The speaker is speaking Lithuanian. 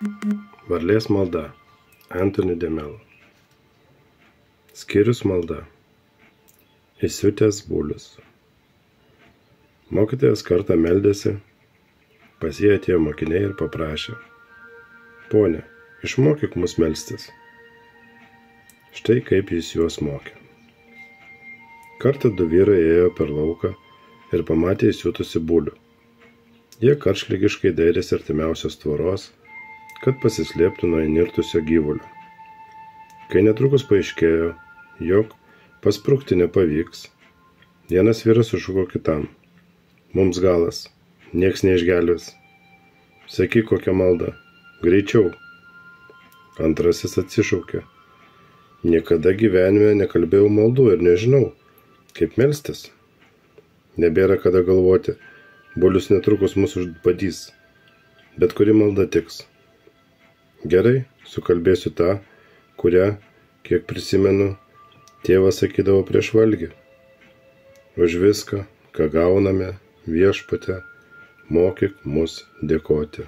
Varlės malda. Antony de Mello. Skyrius malda. Įsiutęs bulius. Mokytojas kartą meldėsi, pas jį atėjo mokiniai ir paprašė: Pone, išmokyk mus melstis. Štai kaip jis juos mokė. Kartą du vyrai ėjo per lauką ir pamatė įsiutusi bulių. Jie karštligiškai dairėsi artimiausios tvoros, kad pasislėptų nuo įnirtusio gyvulio. Kai netrukus paaiškėjo, jog pasprukti nepavyks, vienas vyras sušuko kitam: Mums galas, nieks neišgelbės. Sakyk kokią maldą, greičiau. Antrasis atsišaukė: Niekada gyvenime nekalbėjau maldų ir nežinau, kaip melstis. Nebėra kada galvoti, bulius netrukus mus užbadys, bet kuri malda tiks. Gerai, sukalbėsiu tą, kurią, kiek prisimenu, tėvas sakydavo prieš valgį. Už viską, ką gauname, Viešpatie, mokyk mus dėkoti.